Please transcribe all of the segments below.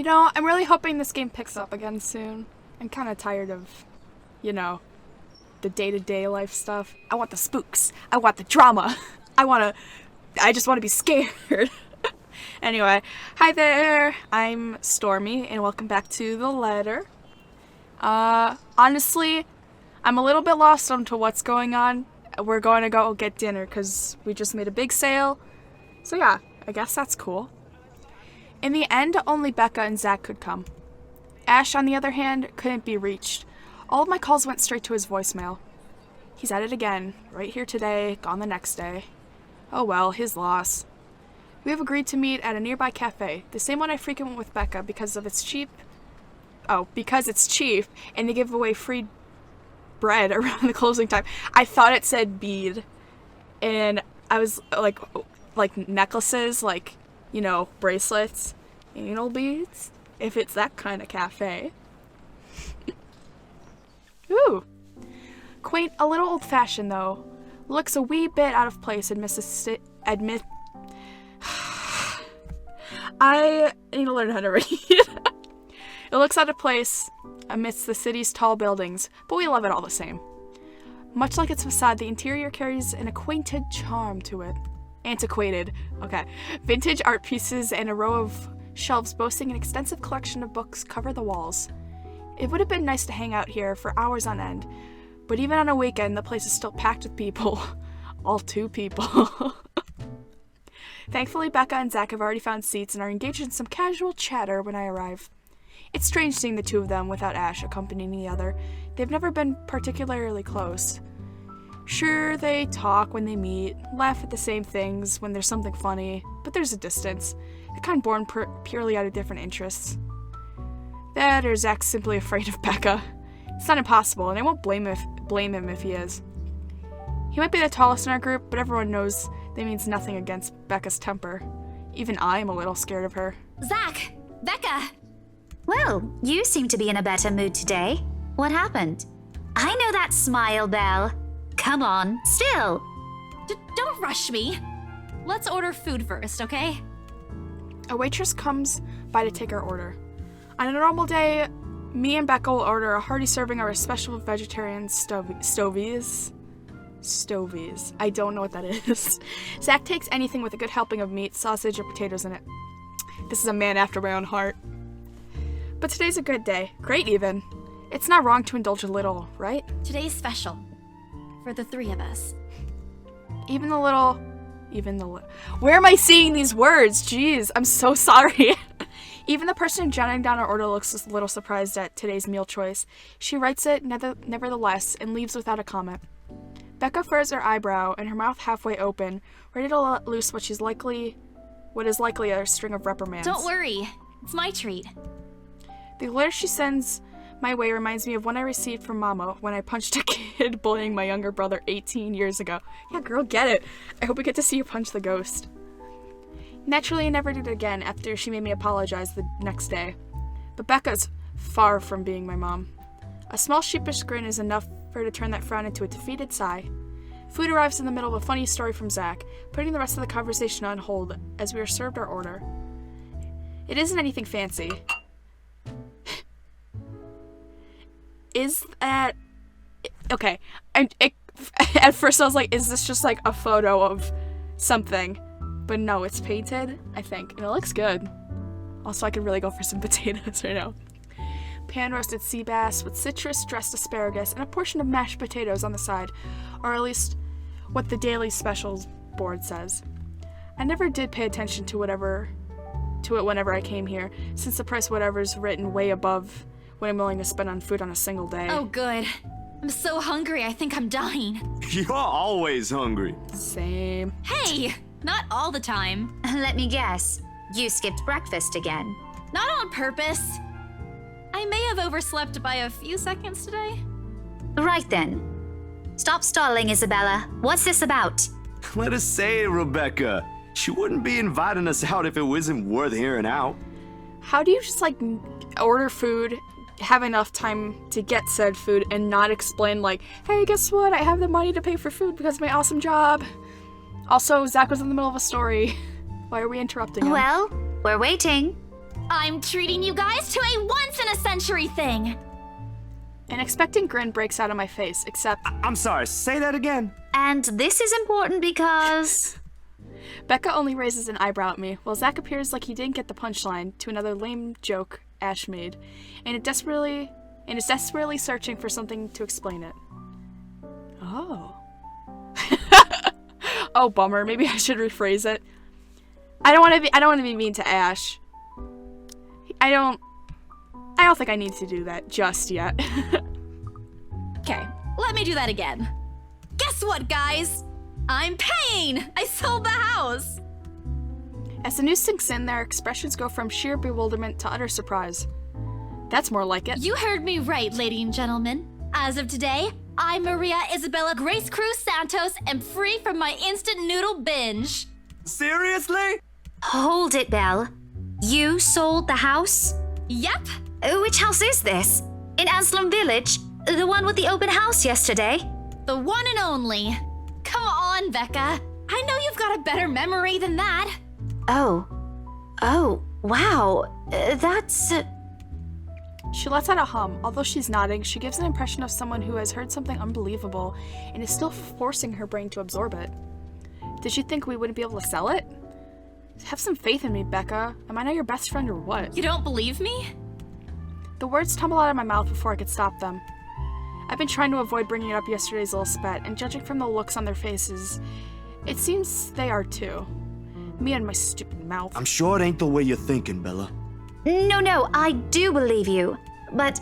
I'm really hoping this game picks up again soon. I'm kind of tired of, the day-to-day life stuff. I want the spooks. I want the drama. I just want to be scared. Anyway, hi there. I'm Stormy, and welcome back to The Letter. Honestly, I'm a little bit lost onto what's going on. We're going to go get dinner because we just made a big sale. So yeah, I guess that's cool. In the end, only Becca and Zach could come. Ash, on the other hand, couldn't be reached. All of my calls went straight to his voicemail. He's at it again, right here today, gone the next day. Oh well, his loss. We have agreed to meet at a nearby cafe, the same one I frequent with Becca because it's cheap, and they give away free bread around the closing time. I thought it said bead, and I was like necklaces, bracelets, anal beads, if it's that kind of cafe. Ooh. Quaint, a little old-fashioned, though. Looks a wee bit out of place in I need to learn how to read. It looks out of place amidst the city's tall buildings, but we love it all the same. Much like its facade, the interior carries an acquainted charm to it. Antiquated. Okay. Vintage art pieces and a row of shelves boasting an extensive collection of books cover the walls. It would have been nice to hang out here for hours on end, but even on a weekend, the place is still packed with people. All 2 people. Thankfully, Becca and Zach have already found seats and are engaged in some casual chatter when I arrive. It's strange seeing the 2 of them without Ash accompanying the other. They've never been particularly close. Sure, they talk when they meet, laugh at the same things when there's something funny, but there's a distance, the kind born purely out of different interests. That, or Zach's simply afraid of Becca. It's not impossible, and I won't blame him if he is. He might be the tallest in our group, but everyone knows that means nothing against Becca's temper. Even I am a little scared of her. Zach! Becca! Well, you seem to be in a better mood today. What happened? I know that smile, Belle. Come on, still. Don't rush me. Let's order food first, okay? A waitress comes by to take our order. On a normal day, me and Becca will order a hearty serving of our special vegetarian stovies. I don't know what that is. Zach takes anything with a good helping of meat, sausage, or potatoes in it. This is a man after my own heart. But today's a good day. Great, even. It's not wrong to indulge a little, right? Today's special. For the 3 of us. Where am I seeing these words? Jeez, I'm so sorry. Even the person jotting down our order looks a little surprised at today's meal choice. She writes it nevertheless and leaves without a comment. Becca furrows her eyebrow and her mouth halfway open, ready to let loose what is likely a string of reprimands. Don't worry. It's my treat. The letter she sends my way reminds me of one I received from Mama when I punched a kid bullying my younger brother 18 years ago. Yeah, girl, get it. I hope we get to see you punch the ghost. Naturally, I never did it again after she made me apologize the next day. But Becca's far from being my mom. A small sheepish grin is enough for her to turn that frown into a defeated sigh. Food arrives in the middle of a funny story from Zach, putting the rest of the conversation on hold as we are served our order. It isn't anything fancy. Is that... Okay. At first I was like, is this just like a photo of something? But no, it's painted, I think. And it looks good. Also, I could really go for some potatoes right now. Pan-roasted sea bass with citrus-dressed asparagus and a portion of mashed potatoes on the side. Or at least what the daily specials board says. I never did pay attention to it whenever I came here, since the price whatever's written way above what I'm willing to spend on food on a single day. Oh, good. I'm so hungry, I think I'm dying. You're always hungry. Same. Hey! Not all the time. Let me guess. You skipped breakfast again. Not on purpose. I may have overslept by a few seconds today. Right then. Stop stalling, Isabella. What's this about? Let us say it, Rebecca. She wouldn't be inviting us out if it wasn't worth hearing out. How do you just, order food, have enough time to get said food, and not explain, hey, guess what? I have the money to pay for food because of my awesome job. Also, Zach was in the middle of a story. Why are we interrupting him? Well, we're waiting. I'm treating you guys to a once-in-a-century thing. An expectant grin breaks out on my face, except I'm sorry, say that again. And this is important because... Becca only raises an eyebrow at me, while Zach appears like he didn't get the punchline to another lame joke Ash made, and is desperately searching for something to explain it. Oh. Oh, bummer. Maybe I should rephrase it. I don't want to be mean to Ash. I don't think I need to do that just yet. Okay, let me do that again. Guess what, guys? I'm paying! I sold the house! As the news sinks in, their expressions go from sheer bewilderment to utter surprise. That's more like it. You heard me right, ladies and gentlemen. As of today, I, Maria Isabella Grace Cruz Santos, am free from my instant noodle binge. Seriously? Hold it, Belle. You sold the house? Yep. Which house is this? In Anselm Village? The one with the open house yesterday? The one and only. Come on, Becca. I know you've got a better memory than that. Oh, wow. That's... She lets out a hum. Although she's nodding, she gives an impression of someone who has heard something unbelievable and is still forcing her brain to absorb it. Did she think we wouldn't be able to sell it? Have some faith in me, Becca. Am I not your best friend or what? You don't believe me? The words tumble out of my mouth before I could stop them. I've been trying to avoid bringing up yesterday's little spat, and judging from the looks on their faces, it seems they are too. Me and my stupid mouth. I'm sure it ain't the way you're thinking, Bella. No, I do believe you. But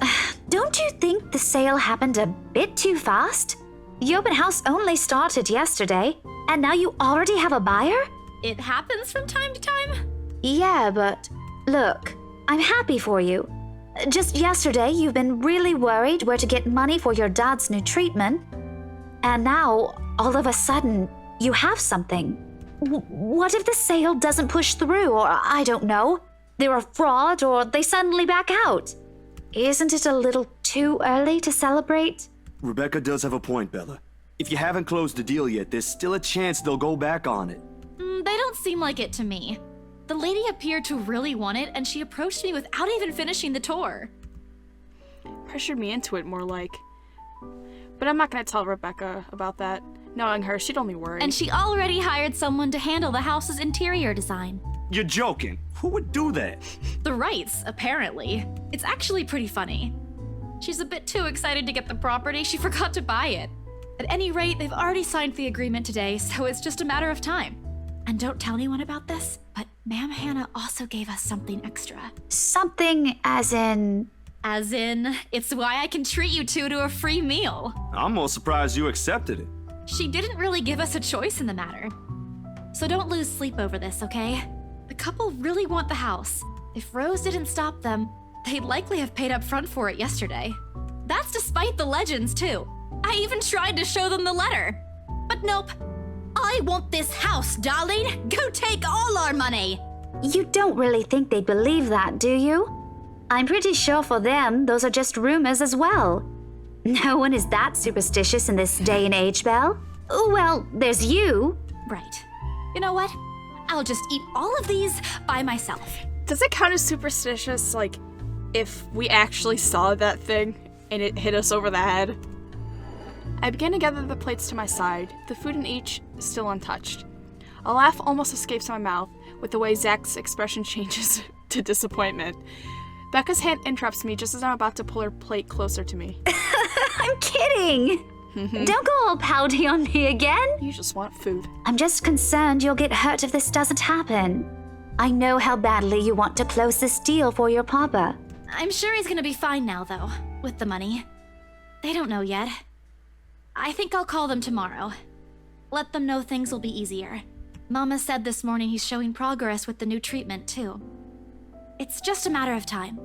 don't you think the sale happened a bit too fast? The open house only started yesterday, and now you already have a buyer? It happens from time to time. Yeah, but look, I'm happy for you. Just yesterday, you've been really worried where to get money for your dad's new treatment. And now, all of a sudden, you have something. What if the sale doesn't push through, or I don't know, they're a fraud, or they suddenly back out? Isn't it a little too early to celebrate? Rebecca does have a point, Bella. If you haven't closed the deal yet, there's still a chance they'll go back on it. They don't seem like it to me. The lady appeared to really want it, and she approached me without even finishing the tour. Pressured me into it, more like. But I'm not gonna tell Rebecca about that. Knowing her, she'd only worry. And she already hired someone to handle the house's interior design. You're joking. Who would do that? The Wrights, apparently. It's actually pretty funny. She's a bit too excited to get the property, she forgot to buy it. At any rate, they've already signed the agreement today, so it's just a matter of time. And don't tell anyone about this, but Ma'am Hannah also gave us something extra. Something as in... As in, it's why I can treat you two to a free meal. I'm more surprised you accepted it. She didn't really give us a choice in the matter. So don't lose sleep over this, okay? The couple really want the house. If Rose didn't stop them, they'd likely have paid up front for it yesterday. That's despite the legends, too. I even tried to show them the letter. But nope. I want this house, darling. Go take all our money. You don't really think they'd believe that, do you? I'm pretty sure for them, those are just rumors as well. No one is that superstitious in this day and age, Belle. Well, there's you. Right. You know what? I'll just eat all of these by myself. Does it count as superstitious, like, if we actually saw that thing and it hit us over the head? I began to gather the plates to my side, the food in each still untouched. A laugh almost escapes my mouth with the way Zach's expression changes to disappointment. Becca's hand interrupts me just as I'm about to pull her plate closer to me. I'm kidding. Don't go all pouty on me again. You just want food. I'm just concerned you'll get hurt if this doesn't happen. I know how badly you want to close this deal for your papa. I'm sure he's gonna be fine now, though, with the money. They don't know yet. I think I'll call them tomorrow. Let them know things will be easier. Mama said this morning he's showing progress with the new treatment, too. It's just a matter of time.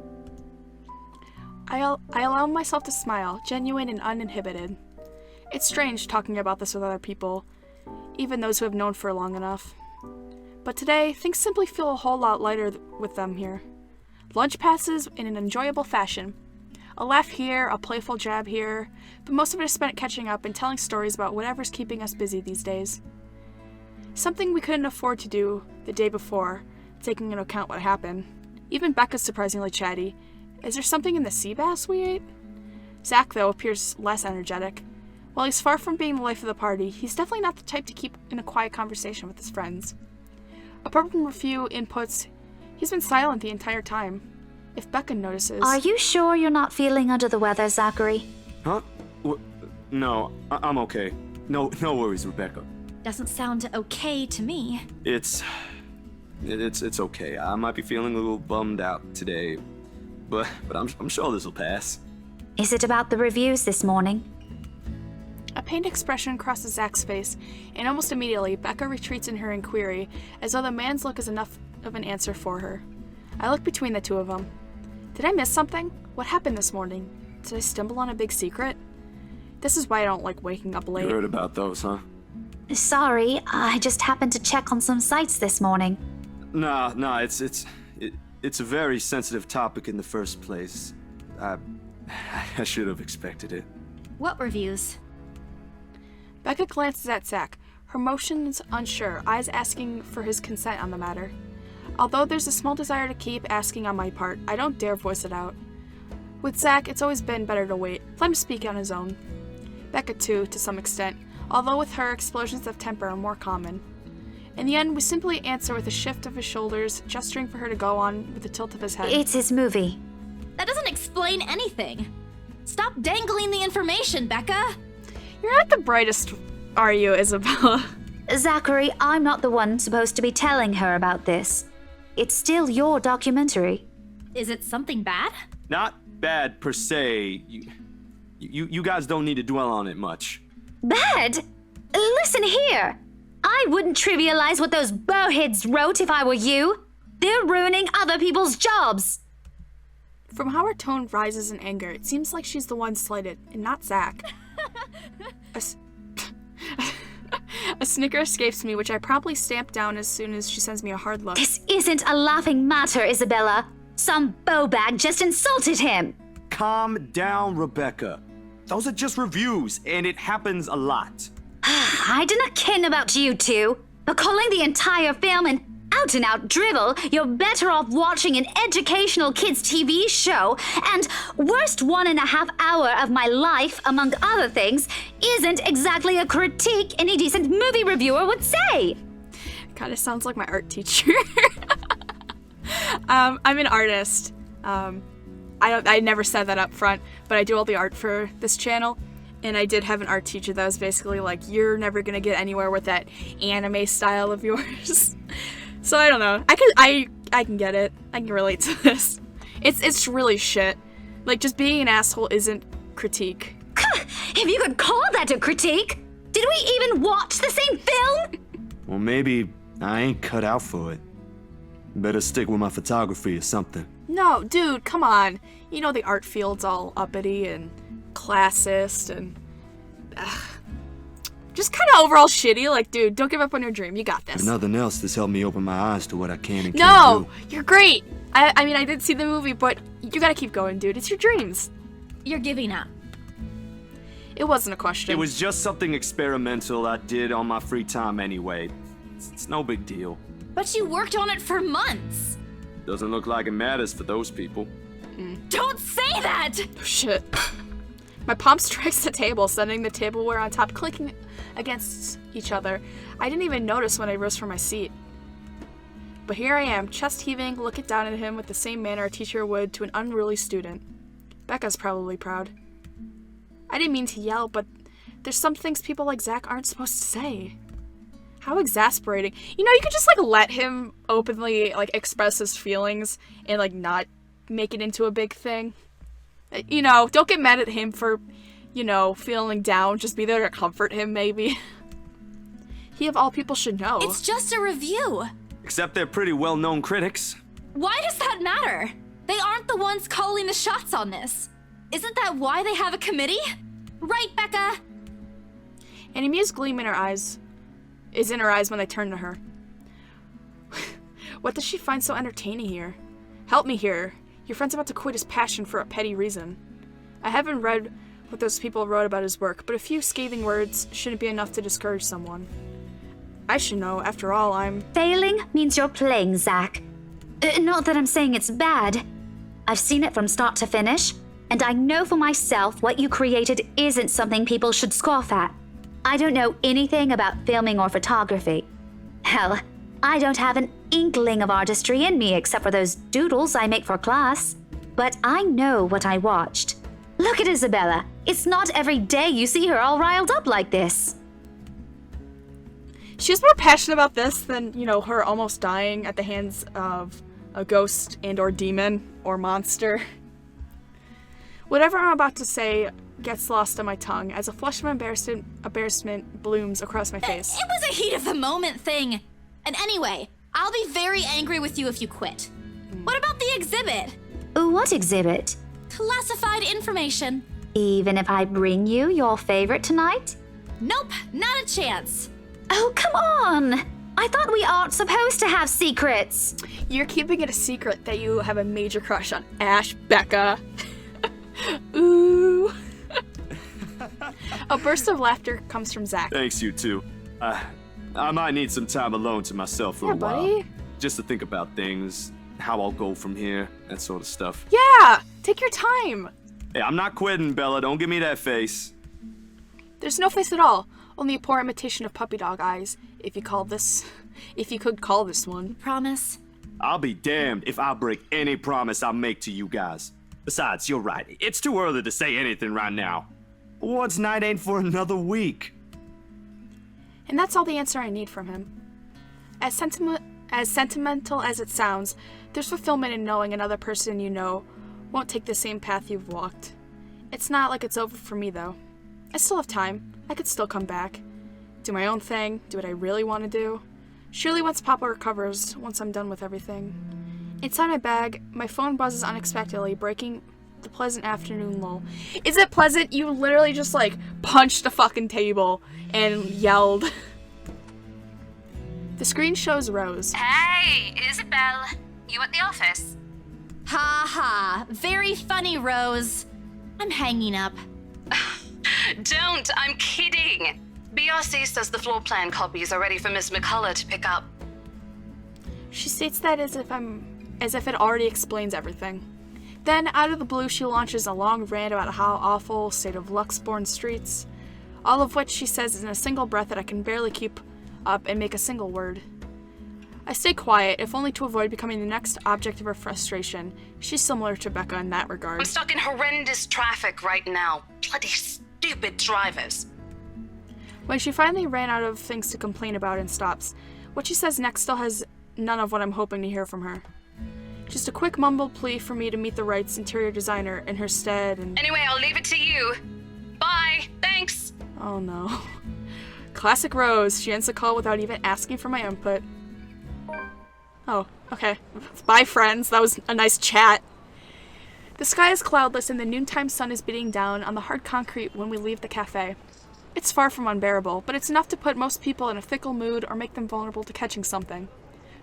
I allow myself to smile, genuine and uninhibited. It's strange talking about this with other people, even those who have known for long enough. But today, things simply feel a whole lot lighter with them here. Lunch passes in an enjoyable fashion. A laugh here, a playful jab here, but most of it is spent catching up and telling stories about whatever's keeping us busy these days. Something we couldn't afford to do the day before, taking into account what happened. Even Becca's surprisingly chatty. Is there something in the sea bass we ate? Zach, though, appears less energetic. While he's far from being the life of the party, he's definitely not the type to keep in a quiet conversation with his friends. Apart from a few inputs, he's been silent the entire time. If Becca notices... Are you sure you're not feeling under the weather, Zachary? Huh? No, I'm okay. No worries, Rebecca. Doesn't sound okay to me. It's okay. I might be feeling a little bummed out today, but I'm sure this will pass. Is it about the reviews this morning? A pained expression crosses Zach's face, and almost immediately, Becca retreats in her inquiry, as though the man's look is enough of an answer for her. I look between the two of them. Did I miss something? What happened this morning? Did I stumble on a big secret? This is why I don't like waking up late. You heard about those, huh? Sorry, I just happened to check on some sites this morning. Nah, it's a very sensitive topic in the first place. I should have expected it. What reviews? Becca glances at Zach, her motions unsure, eyes asking for his consent on the matter. Although there's a small desire to keep asking on my part, I don't dare voice it out. With Zach, it's always been better to wait, let him speak on his own. Becca too, to some extent, although with her, explosions of temper are more common. In the end, we simply answer with a shift of his shoulders, gesturing for her to go on with a tilt of his head. It's his movie. That doesn't explain anything. Stop dangling the information, Becca! You're not the brightest, are you, Isabella? Zachary, I'm not the one supposed to be telling her about this. It's still your documentary. Is it something bad? Not bad per se. You guys don't need to dwell on it much. Bad? Listen here. I wouldn't trivialize what those bowheads wrote if I were you. They're ruining other people's jobs. From how her tone rises in anger, it seems like she's the one slighted, and not Zach. A snicker escapes me, which I promptly stamp down as soon as she sends me a hard look. This isn't a laughing matter, Isabella. Some bowbag just insulted him. Calm down, Rebecca. Those are just reviews, and it happens a lot. I do not ken about you two, but calling the entire film an out-and-out drivel, you're better off watching an educational kids' TV show, and worst 1.5 hour of my life, among other things, isn't exactly a critique any decent movie reviewer would say. Kind of sounds like my art teacher. I'm an artist. I never said that up front, but I do all the art for this channel. And I did have an art teacher that was basically like, you're never gonna get anywhere with that anime style of yours. So I don't know. I can get it. I can relate to this. It's really shit. Like, just being an asshole isn't critique. If you could call that a critique, did we even watch the same film? Well, maybe I ain't cut out for it. Better stick with my photography or something. No, dude, come on. You know the art field's all uppity and classist and just kind of overall shitty. Like, dude, don't give up on your dream. You got this. If nothing else, this helped me open my eyes to what I can and can't No, do. you're great. I mean, I did see the movie, but you gotta keep going, dude. It's your dreams. You're giving up. It wasn't a question. It was just something experimental I did on my free time anyway. It's no big deal. But you worked on it for months. Doesn't look like it matters for those people. Don't say that! Oh, shit. My palm strikes the table, sending the tableware on top clinking against each other. I didn't even notice when I rose from my seat. But here I am, chest heaving, looking down at him with the same manner a teacher would to an unruly student. Becca's probably proud. I didn't mean to yell, but there's some things people like Zach aren't supposed to say. How exasperating. You know, you could just, like, let him openly, like, express his feelings and, like, not make it into a big thing. You know, don't get mad at him for, you know, feeling down. Just be there to comfort him, maybe. He, of all people, should know. It's just a review. Except they're pretty well-known critics. Why does that matter? They aren't the ones calling the shots on this. Isn't that why they have a committee? Right, Becca? An amused gleam in her eyes when I turn to her. What does she find so entertaining here? Help me here. Your friend's about to quit his passion for a petty reason. I haven't read what those people wrote about his work, but a few scathing words shouldn't be enough to discourage someone. I should know, after all, I'm... Failing means you're playing, Zach. Not that I'm saying it's bad. I've seen it from start to finish, and I know for myself what you created isn't something people should scoff at. I don't know anything about filming or photography. Hell, I don't have an inkling of artistry in me except for those doodles I make for class. But I know what I watched. Look at Isabella. It's not every day you see her all riled up like this. She's more passionate about this than, her almost dying at the hands of a ghost and or demon or monster. Whatever I'm about to say gets lost on my tongue as a flush of embarrassment blooms across my face. It was a heat of the moment thing. And anyway, I'll be very angry with you if you quit. What about the exhibit? What exhibit? Classified information. Even if I bring you your favorite tonight? Nope, not a chance. Oh, come on! I thought we aren't supposed to have secrets. You're keeping it a secret that you have a major crush on Ash Becca. Ooh. A burst of laughter comes from Zach. Thanks, you two. I might need some time alone to myself for a while. Buddy. Just to think about things, how I'll go from here, that sort of stuff. Yeah, take your time. Hey, I'm not quitting, Bella. Don't give me that face. There's no face at all. Only a poor imitation of puppy dog eyes, if you could call this one. Promise? I'll be damned if I break any promise I make to you guys. Besides, you're right. It's too early to say anything right now. What's night ain't for another week. And that's all the answer I need from him. As sentimental as it sounds, there's fulfillment in knowing another person you know won't take the same path you've walked. It's not like it's over for me, though. I still have time. I could still come back. Do my own thing. Do what I really want to do. Surely once Papa recovers, once I'm done with everything. Inside my bag, my phone buzzes unexpectedly, breaking the pleasant afternoon lull. Is it pleasant? You literally just, punched a fucking table and yelled. The screen shows Rose. Hey, Isabel. You at the office? Ha ha. Very funny, Rose. I'm hanging up. Don't, I'm kidding. BRC says the floor plan copies are ready for Miss McCullough to pick up. She states that as if it already explains everything. Then, out of the blue, she launches a long rant about how awful state of Luxborn streets, all of which she says in a single breath that I can barely keep up and make a single word. I stay quiet, if only to avoid becoming the next object of her frustration. She's similar to Becca in that regard. I'm stuck in horrendous traffic right now. Bloody stupid drivers. When she finally ran out of things to complain about and stops, what she says next still has none of what I'm hoping to hear from her. Just a quick mumbled plea for me to meet the Wrights interior designer in her stead and... Anyway, I'll leave it to you. Bye. Thanks. Oh no. Classic Rose. She ends the call without even asking for my input. Oh, okay. Bye, friends. That was a nice chat. The sky is cloudless and the noontime sun is beating down on the hard concrete when we leave the cafe. It's far from unbearable, but it's enough to put most people in a fickle mood or make them vulnerable to catching something.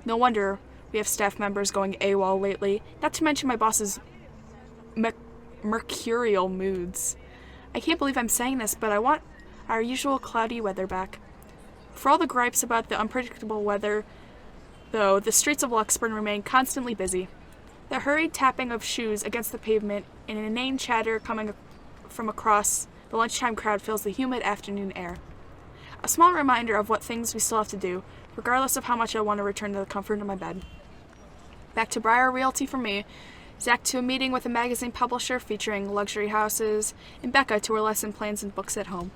No wonder we have staff members going AWOL lately, not to mention my boss's mercurial moods. I can't believe I'm saying this, but I want our usual cloudy weather back. For all the gripes about the unpredictable weather, though, the streets of Luxburn remain constantly busy. The hurried tapping of shoes against the pavement and an inane chatter coming from across the lunchtime crowd fills the humid afternoon air. A small reminder of what things we still have to do, regardless of how much I want to return to the comfort of my bed. Back to Briar Realty for me, Zach to a meeting with a magazine publisher featuring luxury houses, and Becca to her lesson plans and books at home.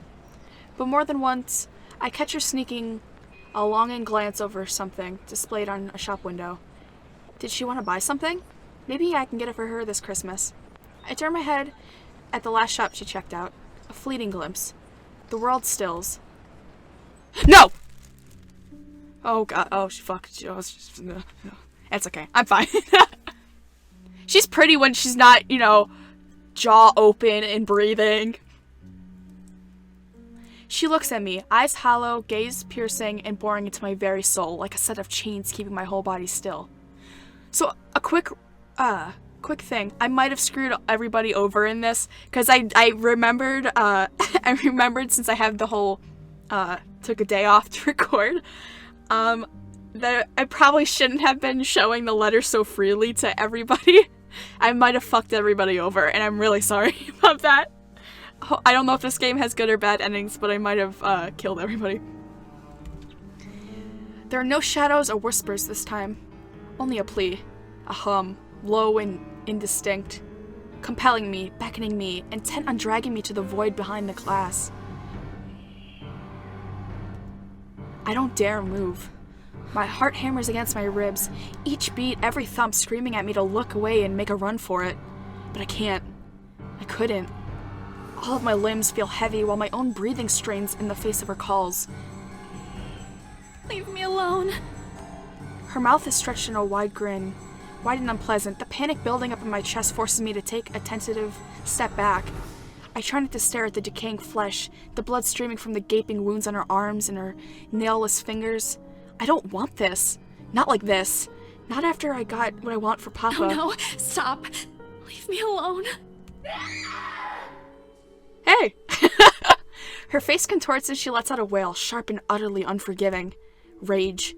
But more than once, I catch her sneaking a longing glance over something displayed on a shop window. Did she want to buy something? Maybe I can get it for her this Christmas. I turn my head at the last shop she checked out. A fleeting glimpse. The world stills. No! Oh god. Oh, she fucked. No. It's okay. I'm fine. She's pretty when she's not, jaw open and breathing. She looks at me, eyes hollow, gaze piercing, and boring into my very soul, like a set of chains keeping my whole body still. So, a quick thing. I might have screwed everybody over in this, because I remembered, I remembered since I have the whole, took a day off to record, that I probably shouldn't have been showing the letter so freely to everybody. I might have fucked everybody over, and I'm really sorry about that. I don't know if this game has good or bad endings, but I might have killed everybody. There are no shadows or whispers this time. Only a plea. A hum, low and indistinct, compelling me, beckoning me, intent on dragging me to the void behind the glass. I don't dare move. My heart hammers against my ribs, each beat, every thump screaming at me to look away and make a run for it. But I can't. I couldn't. All of my limbs feel heavy while my own breathing strains in the face of her calls. Leave me alone. Her mouth is stretched in a wide grin, wide and unpleasant. The panic building up in my chest forces me to take a tentative step back. I try not to stare at the decaying flesh, the blood streaming from the gaping wounds on her arms and her nailless fingers. I don't want this. Not like this. Not after I got what I want for Papa. No, stop. Leave me alone. Hey! Her face contorts as she lets out a wail, sharp and utterly unforgiving. Rage.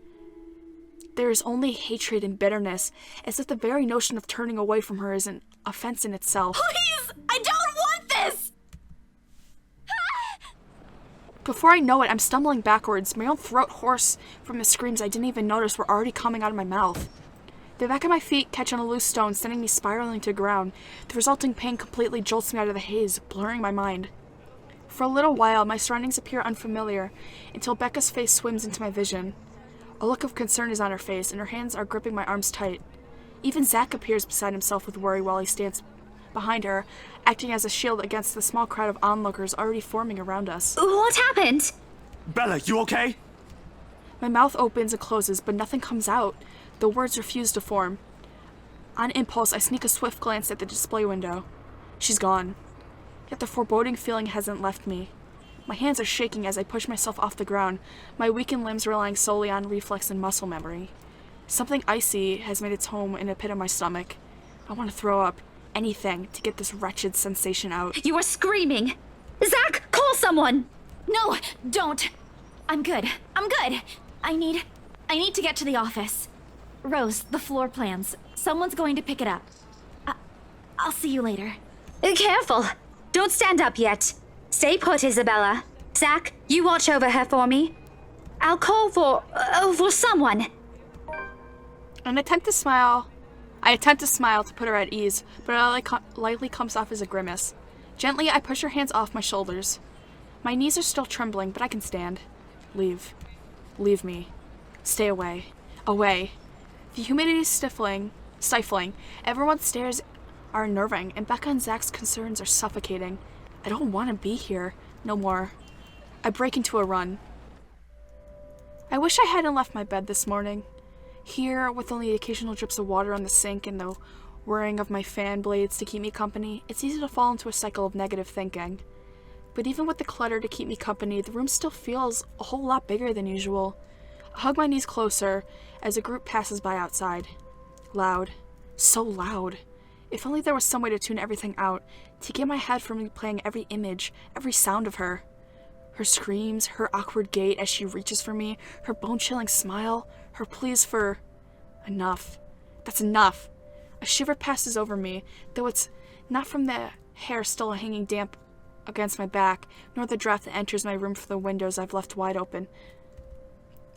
There is only hatred and bitterness, as if the very notion of turning away from her is an offense in itself. Please! I don't want this! Before I know it, I'm stumbling backwards, my own throat hoarse from the screams I didn't even notice were already coming out of my mouth. The back of my feet catch on a loose stone, sending me spiraling to the ground. The resulting pain completely jolts me out of the haze, blurring my mind. For a little while, my surroundings appear unfamiliar, until Becca's face swims into my vision. A look of concern is on her face, and her hands are gripping my arms tight. Even Zach appears beside himself with worry while he stands behind her, acting as a shield against the small crowd of onlookers already forming around us. What happened? Bella, you okay? My mouth opens and closes, but nothing comes out. The words refuse to form. On impulse, I sneak a swift glance at the display window. She's gone. Yet the foreboding feeling hasn't left me. My hands are shaking as I push myself off the ground, my weakened limbs relying solely on reflex and muscle memory. Something icy has made its home in the pit of my stomach. I want to throw up. Anything to get this wretched sensation out. You were screaming. Zach, call someone! No, don't. I'm good. I'm good. I need to get to the office. Rose, the floor plans. Someone's going to pick it up. I'll see you later. Careful. Don't stand up yet. Stay put, Isabella. Zach, you watch over her for me. I'll call for someone. I attempt to smile to put her at ease, but it lightly comes off as a grimace. Gently, I push her hands off my shoulders. My knees are still trembling, but I can stand. Leave. Leave me. Stay away. Away. The humidity is stifling. Everyone's stares are unnerving, and Becca and Zach's concerns are suffocating. I don't want to be here. No more. I break into a run. I wish I hadn't left my bed this morning. Here, with only occasional drips of water on the sink and the whirring of my fan blades to keep me company, it's easy to fall into a cycle of negative thinking. But even with the clutter to keep me company, the room still feels a whole lot bigger than usual. I hug my knees closer as a group passes by outside. Loud. So loud. If only there was some way to tune everything out, to get my head from replaying every image, every sound of her. Her screams, her awkward gait as she reaches for me, her bone-chilling smile, her pleas for... Enough. That's enough. A shiver passes over me, though it's not from the hair still hanging damp against my back, nor the draft that enters my room from the windows I've left wide open.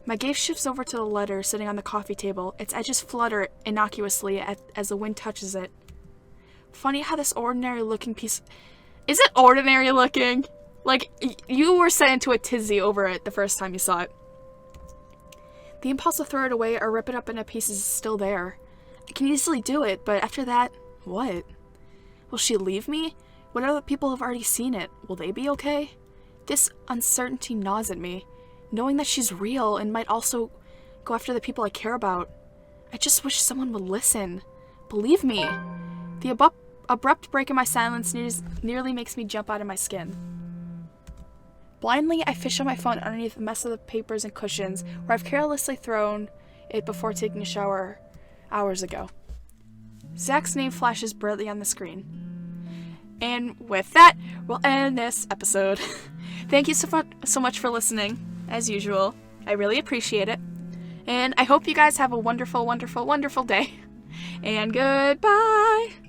My gaze shifts over to the letter sitting on the coffee table. Its edges flutter innocuously as the wind touches it. Funny how this ordinary-looking piece... Is it ordinary looking? Like, you were sent into a tizzy over it the first time you saw it. The impulse to throw it away or rip it up into pieces is still there. I can easily do it, but after that, what? Will she leave me? What other people have already seen it? Will they be okay? This uncertainty gnaws at me, knowing that she's real and might also go after the people I care about. I just wish someone would listen. Believe me. The abrupt break in my silence nearly makes me jump out of my skin. Blindly, I fish on my phone underneath the mess of the papers and cushions where I've carelessly thrown it before taking a shower hours ago. Zach's name flashes brightly on the screen. And with that, we'll end this episode. Thank you so much for listening, as usual. I really appreciate it. And I hope you guys have a wonderful, wonderful, wonderful day. And goodbye.